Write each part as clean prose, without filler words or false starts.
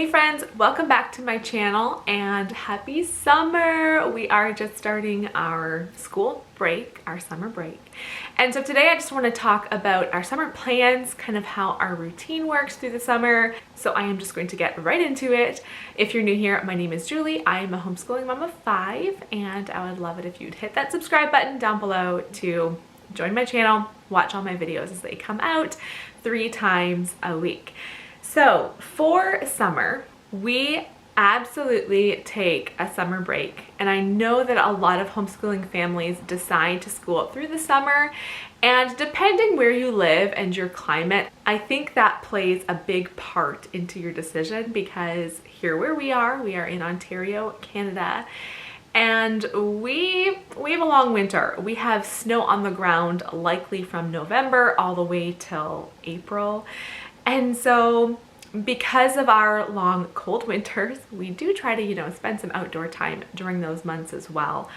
Hey friends, welcome back to my channel and happy summer! We are just starting our school break, our summer break. And so today I just want to talk about our summer plans, kind of how our routine works through the summer. So I am just going to get right into it. If you're new here, my name is Julie. I am a homeschooling mom of 5 and I would love it if you'd hit that subscribe button down below to join my channel, watch all my videos as they come out 3 times a week. So for summer, we absolutely take a summer break. And I know that a lot of homeschooling families decide to school through the summer. And depending where you live and your climate, I think that plays a big part into your decision, because here where we are in Ontario, Canada. And we have a long winter. We have snow on the ground likely from November all the way till April. And so because of our long cold winters, we do try to, spend some outdoor time during those months as well.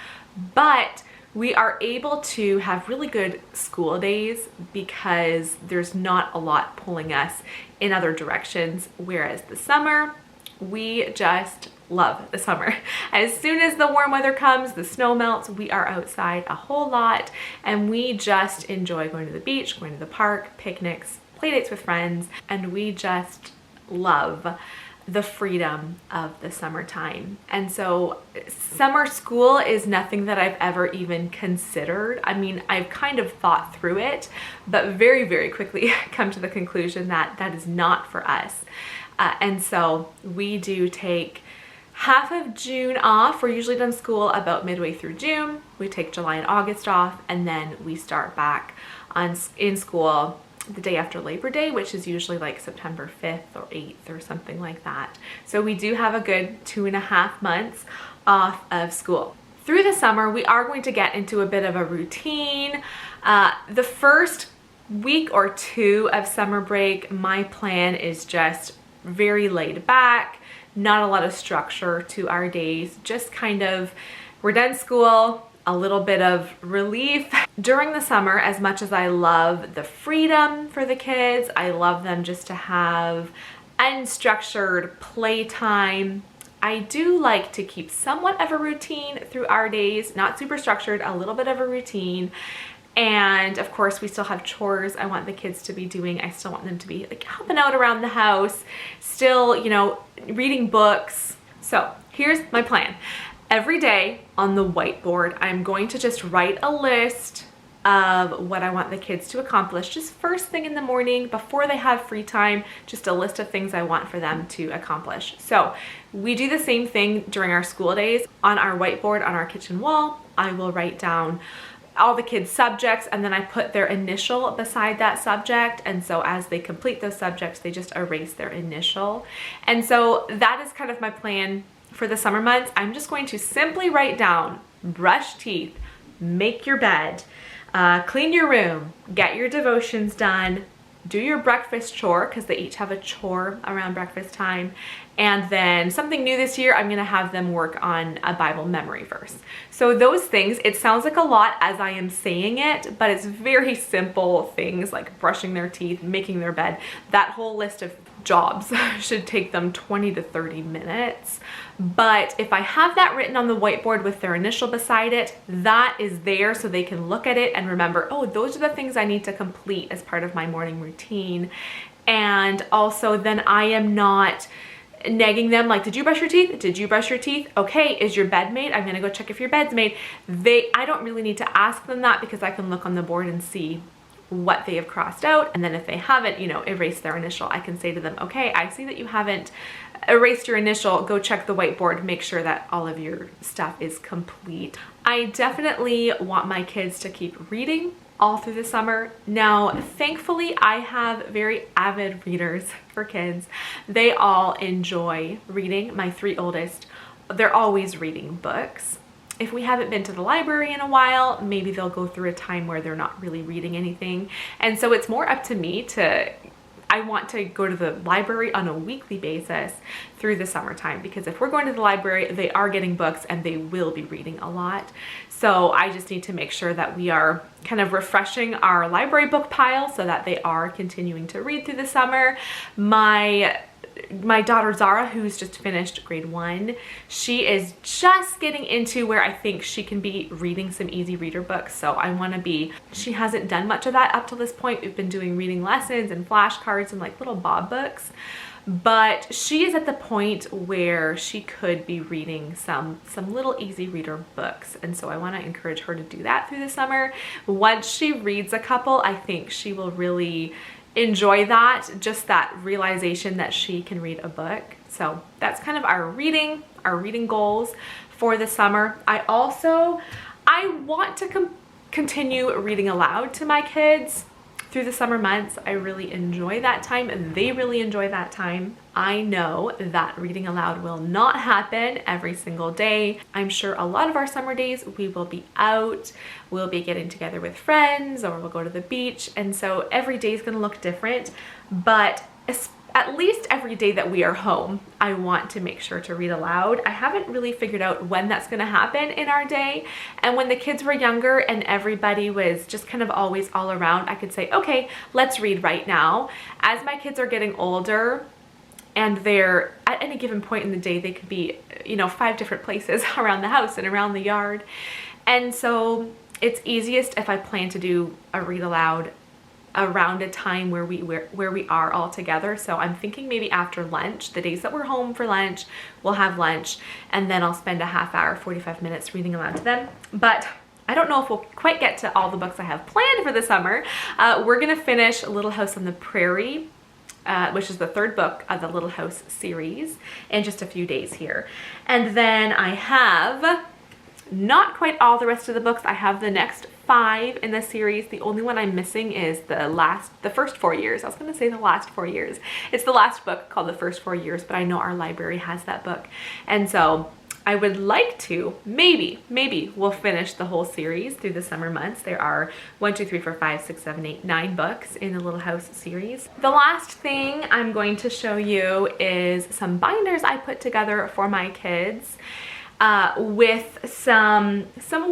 But we are able to have really good school days because there's not a lot pulling us in other directions. Whereas the summer, we just love the summer. As soon as the warm weather comes, the snow melts, we are outside a whole lot and we just enjoy going to the beach, going to the park, picnics, play dates with friends, and we just love the freedom of the summertime. And so summer school is nothing that I've ever even considered. I mean, I've kind of thought through it, but very, very quickly come to the conclusion that that is not for us. And so we do take half of June off. We're usually done school about midway through June. We take July and August off, and then we start back in school the day after Labor Day, which is usually like September 5th or 8th or something like that. So we do have a good 2.5 months off of school. Through the summer, we are going to get into a bit of a routine. The first week or 2 of summer break, my plan is just very laid back, not a lot of structure to our days, just kind of, we're done school, a little bit of relief. During the summer, as much as I love the freedom for the kids, I love them just to have unstructured playtime, I do like to keep somewhat of a routine through our days, not super structured, a little bit of a routine. And of course, we still have chores I want the kids to be doing. I still want them to be like helping out around the house, still, reading books. So here's my plan. Every day on the whiteboard, I'm going to just write a list of what I want the kids to accomplish just first thing in the morning before they have free time, just a list of things I want for them to accomplish. So we do the same thing during our school days. On our whiteboard on our kitchen wall, I will write down all the kids' subjects, and then I put their initial beside that subject. And so as they complete those subjects, they just erase their initial. And so that is kind of my plan for the summer months. I'm just going to simply write down, brush teeth, make your bed, clean your room, get your devotions done, do your breakfast chore, because they each have a chore around breakfast time. And then something new this year, I'm gonna have them work on a Bible memory verse. So those things, it sounds like a lot as I am saying it, but it's very simple things like brushing their teeth, making their bed. That whole list of jobs should take them 20 to 30 minutes. But if I have that written on the whiteboard with their initial beside it, that is there so they can look at it and remember, oh, those are the things I need to complete as part of my morning routine. And also then I am not nagging them like, did you brush your teeth? Did you brush your teeth? Okay, is your bed made? I'm gonna go check if your bed's made. I don't really need to ask them that because I can look on the board and see what they have crossed out. And then if they haven't, erased their initial, I can say to them, okay, I see that you haven't erased your initial, go check the whiteboard, make sure that all of your stuff is complete. I definitely want my kids to keep reading all through the summer. Now, thankfully, I have very avid readers for kids. They all enjoy reading. My 3 oldest, they're always reading books. If we haven't been to the library in a while, maybe they'll go through a time where they're not really reading anything. And so it's more up to me I want to go to the library on a weekly basis through the summertime, because if we're going to the library, they are getting books and they will be reading a lot. So I just need to make sure that we are kind of refreshing our library book pile so that they are continuing to read through the summer. My my daughter Zara, who's just finished grade 1, she is just getting into where I think she can be reading some easy reader books. So I want to be, she hasn't done much of that up till this point. We've been doing reading lessons and flashcards and like little Bob books. But she is at the point where she could be reading some little easy reader books. And so I want to encourage her to do that through the summer. Once she reads a couple, I think she will really enjoy that, just that realization that she can read a book. So that's kind of our reading goals for the summer. I want to continue reading aloud to my kids through the summer months. I really enjoy that time and they really enjoy that time. I know that reading aloud will not happen every single day. I'm sure a lot of our summer days we will be out, we'll be getting together with friends, or we'll go to the beach. And so every day is going to look different, but at least every day that we are home, I want to make sure to read aloud. I haven't really figured out when that's going to happen in our day. And when the kids were younger and everybody was just kind of always all around, I could say, okay, let's read right now. As my kids are getting older and they're at any given point in the day, they could be, 5 different places around the house and around the yard. And so it's easiest if I plan to do a read aloud around a time where we are all together. So I'm thinking maybe after lunch, the days that we're home for lunch, we'll have lunch, and then I'll spend a half hour, 45 minutes reading aloud to them. But I don't know if we'll quite get to all the books I have planned for the summer. We're gonna finish Little House on the Prairie, which is the 3rd book of the Little House series, in just a few days here. And then I have not quite all the rest of the books. I have the next 5 in the series. The only one I'm missing is the first 4 years. I was going to say the last 4 years. It's the last book called The First 4 Years, but I know our library has that book. And so I would like to, maybe we'll finish the whole series through the summer months. There are 1, 2, 3, 4, 5, 6, 7, 8, 9 books in the Little House series. The last thing I'm going to show you is some binders I put together for my kids. With some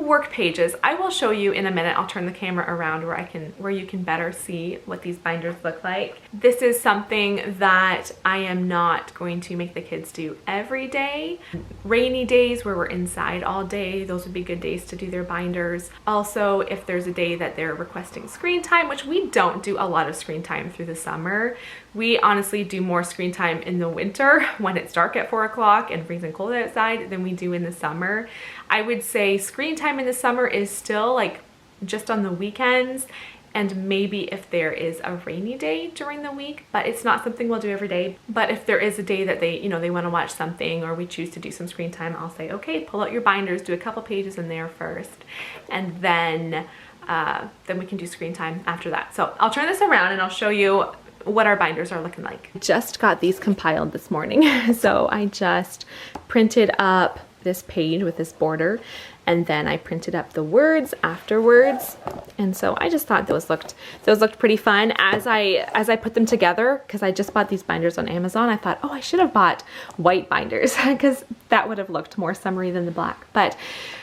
work pages. I will show you in a minute. I'll turn the camera around where you can better see what these binders look like. This is something that I am not going to make the kids do every day. Rainy days where we're inside all day, those would be good days to do their binders. Also, if there's a day that they're requesting screen time, which we don't do a lot of screen time through the summer. We honestly do more screen time in the winter when it's dark at 4 o'clock and freezing cold outside than we do in the summer. I would say screen time in the summer is still like just on the weekends, and maybe if there is a rainy day during the week, but it's not something we'll do every day. But if there is a day that they want to watch something, or we choose to do some screen time, I'll say, okay, pull out your binders, do a couple pages in there first, and then we can do screen time after that. So I'll turn this around and I'll show you what our binders are looking like. Just got these compiled this morning. So I just printed up this page with this border, and then I printed up the words afterwards. And so I just thought those looked pretty fun as I put them together, because I just bought these binders on Amazon. I thought, oh, I should have bought white binders because that would have looked more summery than the black. But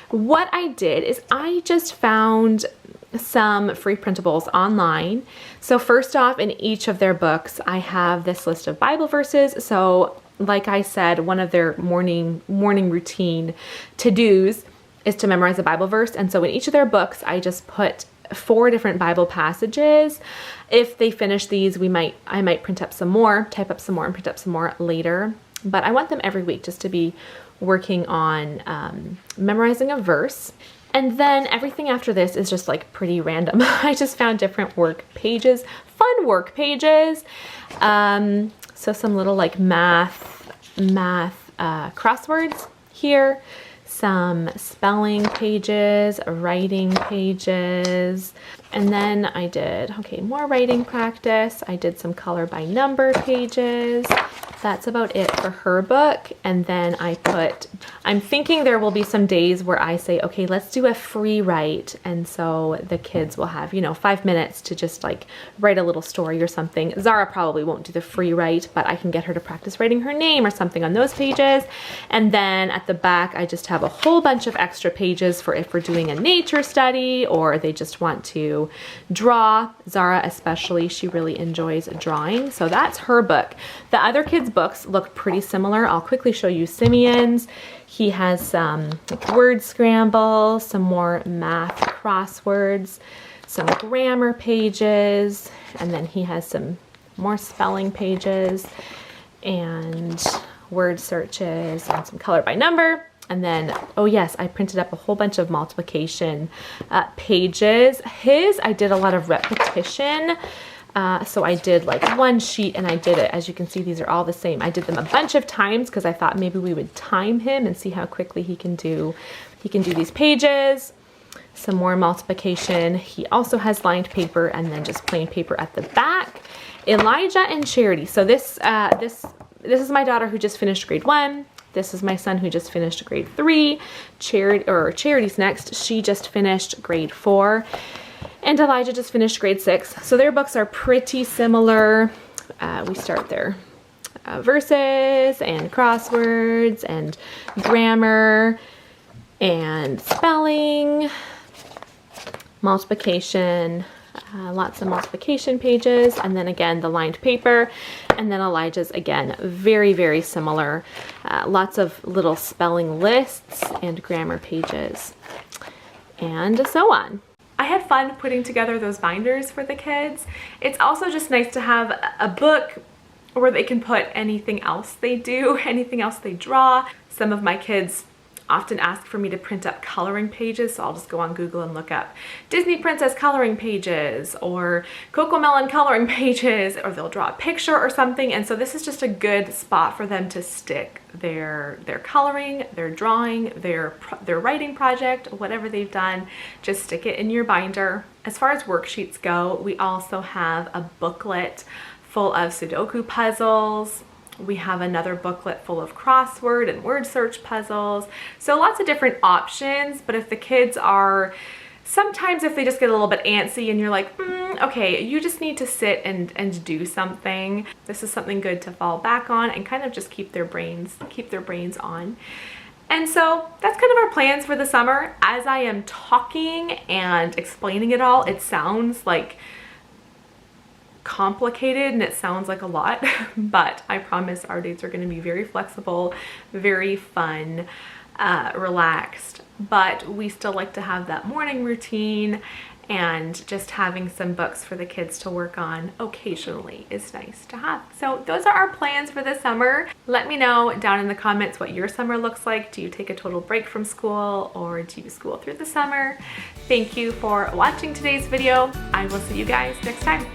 what I did is I just found some free printables online. So first off, in each of their books, I have this list of Bible verses. So like I said, one of their morning routine to-dos is to memorize a Bible verse. And so in each of their books, I just put 4 different Bible passages. If they finish these, I might print up some more, type up some more, and print up some more later. But I want them every week just to be working on memorizing a verse. And then everything after this is just like pretty random. I just found different work pages, fun work pages. So some little like math crosswords here, some spelling pages, writing pages, and then I did, more writing practice. I did some color by number pages. That's about it for her book. And then I'm thinking there will be some days where I say, okay, let's do a free write. And so the kids will have, 5 minutes to just like write a little story or something. Zara probably won't do the free write, but I can get her to practice writing her name or something on those pages. And then at the back, I just have a whole bunch of extra pages for if we're doing a nature study or they just want to draw. Zara especially, she really enjoys drawing. So that's her book. The other kids' kids' books look pretty similar. I'll quickly show you Simeon's. He has some word scramble, some more math crosswords, some grammar pages, and then he has some more spelling pages and word searches and some color by number. And then, oh yes, I printed up a whole bunch of multiplication pages. His, I did a lot of repetition. So I did like one sheet and I did it. As you can see, these are all the same. I did them a bunch of times because I thought maybe we would time him and see how quickly he can do these pages. Some more multiplication. He also has lined paper and then just plain paper at the back. Elijah and Charity. So this is my daughter who just finished grade 1. This is my son who just finished grade 3. Charity's next. She just finished grade 4. And Elijah just finished grade 6. So their books are pretty similar. We start their verses and crosswords and grammar and spelling, multiplication, lots of multiplication pages, and then again the lined paper, and then Elijah's again very, very similar. Lots of little spelling lists and grammar pages, and so on. I had fun putting together those binders for the kids. It's also just nice to have a book where they can put anything else they do, anything else they draw. Some of my kids often ask for me to print up coloring pages, so I'll just go on Google and look up Disney Princess coloring pages or Cocomelon coloring pages, or they'll draw a picture or something. And so this is just a good spot for them to stick their coloring, their drawing, their writing project, whatever they've done. Just stick it in your binder. As far as worksheets go, we also have a booklet full of Sudoku puzzles. We have another booklet full of crossword and word search puzzles. So lots of different options, but if the kids are, sometimes if they just get a little bit antsy and you're like, okay, you just need to sit and do something, this is something good to fall back on and kind of just keep their brains on. And so that's kind of our plans for the summer. As I am talking and explaining it all, it sounds like complicated and it sounds like a lot, but I promise our dates are going to be very flexible, very fun, relaxed, but we still like to have that morning routine, and just having some books for the kids to work on occasionally is nice to have. So those are our plans for the summer. Let me know down in the comments what your summer looks like. Do you take a total break from school, or do you school through the summer? Thank you for watching today's video. I will see you guys next time.